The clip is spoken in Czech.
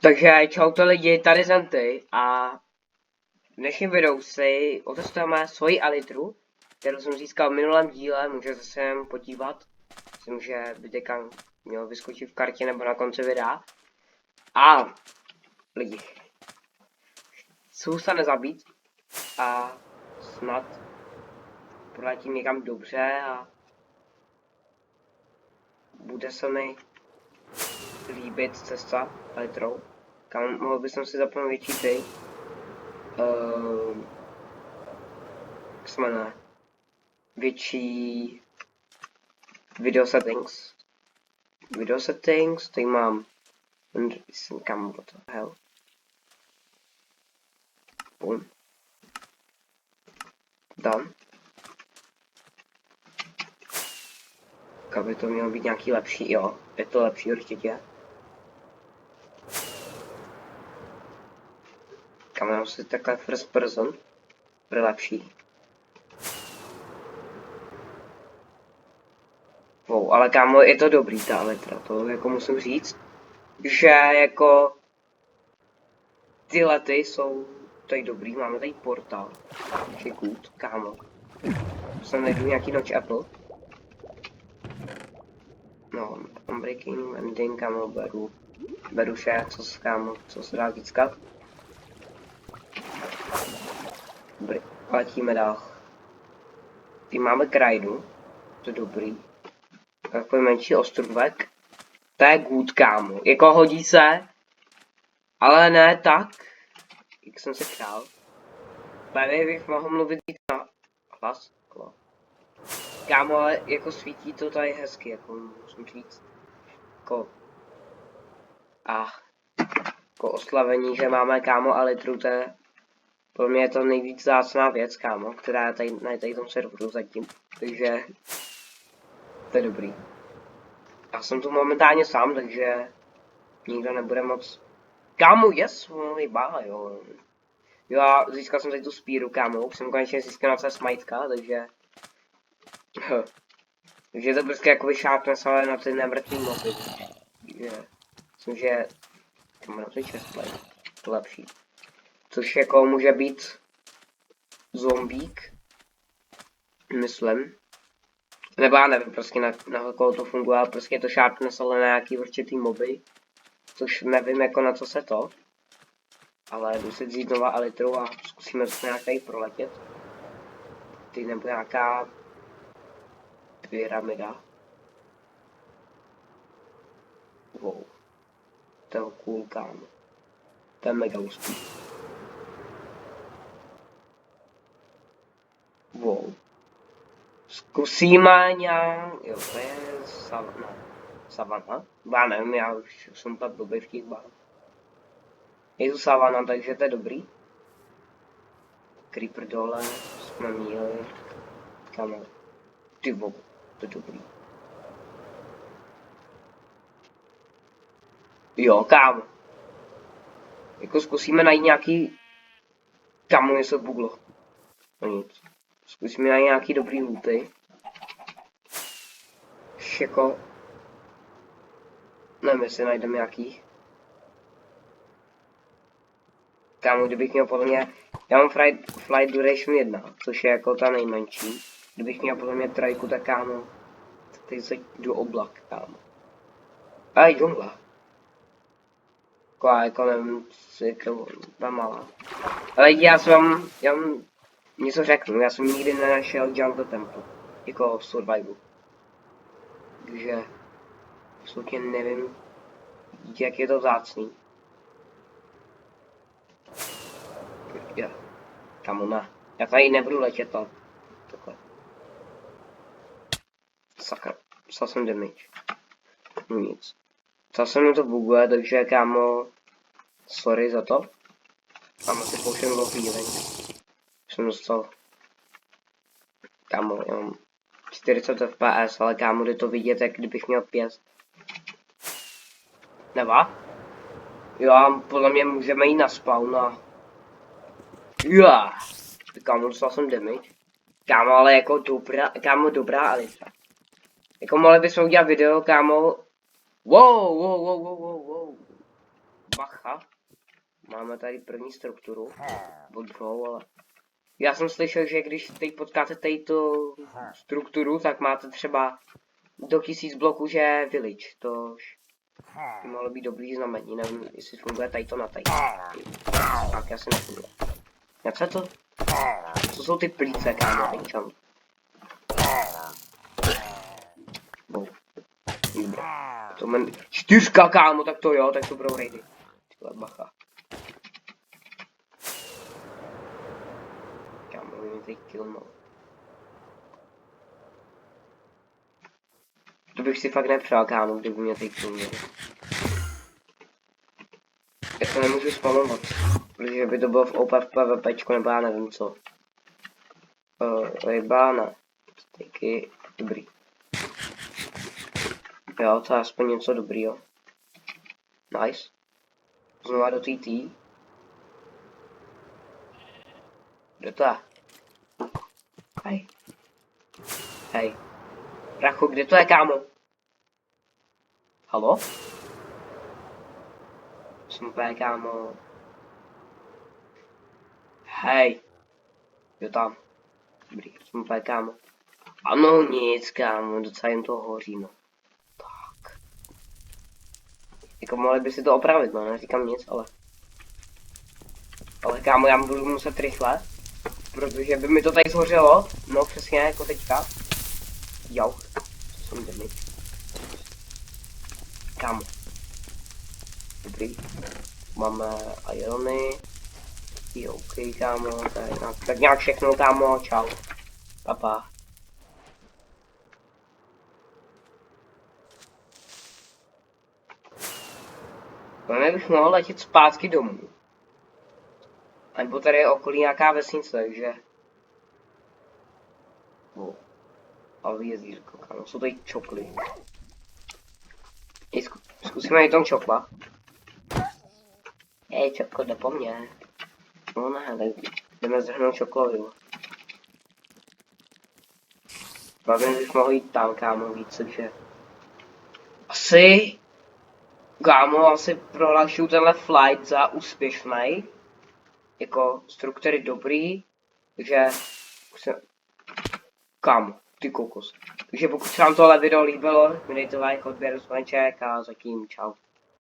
Takže čaute lidi, tady Zenty a v dnešním videu si otestujeme svoji elitru, kterou jsem získal v minulém díle, můžete se jen podívat. Myslím, že by teďka mělo vyskočit v kartě nebo na konci videa. A lidi, zůstane zabít a snad proletím někam dobře a bude se mi líbit cesta elitrou. Kam mohl bych si zapnout větší ty. Jak se jmenuje? Větší video settings. Video settings, tady mám kam, what the hell. Boom. Done. Aby to mělo být nějaký lepší, jo, je to lepší určitě. Kamerám si takhle first person, bude lepší. Wow, ale kámo, je to dobrý ta elitra, to jako musím říct, že jako ty lety jsou tady dobrý, máme tady portál, je good, kámo. Jsem najdu nějaký noč Apple. No, unbreaking, ending, kámo, beru vše, co se dá získat. Dobrý, letíme dál. Tady máme krajinu, to je dobrý. Takový menší ostrůvek. To je good, kámo. Jako hodí se, ale ne tak, jak jsem se přál. Tady bych mohl mluvit víc na hlas. Kámo, ale jako svítí to tady hezky, jako musím říct. Jako jako oslavení, že máme kámo elitru, to je pro mě je to nejvíc vzácná věc, kámo, která je tady na tady tom serveru zatím. Takže to je dobrý. Já jsem tu momentálně sám, takže nikdo nebude moc. Kámo, yes, báha, jo. Jo, a získal jsem tady tu spíru, kámo, už jsem konečně získal na smajtka, takže. Takže je to prostě jako vyšápnes, ale na ty nemrtvý moby. Takže myslím, že kamera to je chestplay, to lepší. Což jako může být zombík, myslím. Nebo já nevím prostě na koho to funguje, ale prostě je to sharpness, ale na nějaký určitý moby. Což nevím jako na co se to. Ale jdu si vzít nová elitru a zkusíme to nějak tady proletět. Ty nebo nějaká pyramida. Wow. To je cool, kámo. To je mega úzký. Wow. Zkusíme nějak. Jo, to je savana. Savana? Já nevím, já už jsem tak blbý v těch bách. Je tu savana, takže to je dobrý. Creeper dole, jsme měli. Kámo. Ty vole, to je dobrý. Jo, kámo. Jako zkusíme najít nějaký. Kámo, mě se buglo. No nic. Zkusíme najít nějaký dobrý looty. Jako. Nevím, jestli najdeme nějaký. Kámo, kdybych měl podle mě. Já mám flight duration 1, což je jako ta nejmenší. Kdybych měl podle mě trajku, tak kámo. Teď se jdu oblak, kámo. A džungla. Jako nevím, jako ta malá. Ale já vám něco řeknu, já jsem nikdy nenašel Jungle Temple, jako v survival. Takže absolutně nevím, jak je to vzácný. Já, kamo ne, já tady nebudu letět, ale takhle. Sakra, psal jsem damage. No nic. Psal jsem mi to buguje, takže kámo, sorry za to. Mám asi potion of healing. Jsem dostal. Kámo, já mám 40 fps, ale kámo, jde to vidět, jak kdybych měl 5. Neva? Jo, podle mě můžeme jít na spawn a. Jo! Kámo, dostal jsem damage. Kámo, ale jako dobrá elitra. Jako mohli bychom udělat video, kámo. Wow. bacha. Máme tady první strukturu. Nebo druhou, ale... Já jsem slyšel, že když teď potkáte tady tu strukturu, tak máte třeba do 1000 bloků, že je village. To by mohlo být dobrý znamení. Nevím, jestli funguje tady to na tady. Tak já si nefunguje. A co je to? Co jsou ty plíce, kámo, enchant? To men... 4, kámo, tak to jo, tak to budou raidy. Tyhle bacha. Kámo, mě teď killnou. To bych si fakt nepřál, kámo, kdyby mě teď killnou. Já to nemůžu spamovat, protože by to bylo v OPF PvPčku, nebo já nevím co. Rybána. Steaky, dobrý. Jo, to je aspoň něco dobrýho. Nice. Znova do TT. Kdo to je? Hej. Hej. Racho, kde to je, kámo? Halo? Jsem úplně, kámo. Hej. Jo tam. Dobrý, jsem úplně, kámo. Ano, nic, kámo, docela jim to hoří, no. Tak. Jako mohli by si to opravit, no, neříkám nic, ale... Ale kámo, já budu muset rychle. Protože by mi to tady zhořelo. No, přesně, jako teďka. Jo. Co jsem demit. Kámo. Dobrý. Máme irony. Jo, ok, kámo. Tak nějak všechno, kámo. Čau. Papa. No, bych mohl letět zpátky domů. A nebo tady je okolí nějaká vesnice, takže... Ale jezírko, kámo, jsou tady čokly. Zkusíme jít tam čokla. Hej, čoklo, jde po mně. No ne, tak jdeme zhrnout čoklovi. Bavím, bych mohl jít tam, kámo, víc, takže... Asi prohlašuju tenhle flight za úspěšný. Jako struktury dobrý, takže... Kámo, ty kokos. Takže pokud se vám tohle video líbilo, mi dejte like, odběr, zvoneček a zatím čau.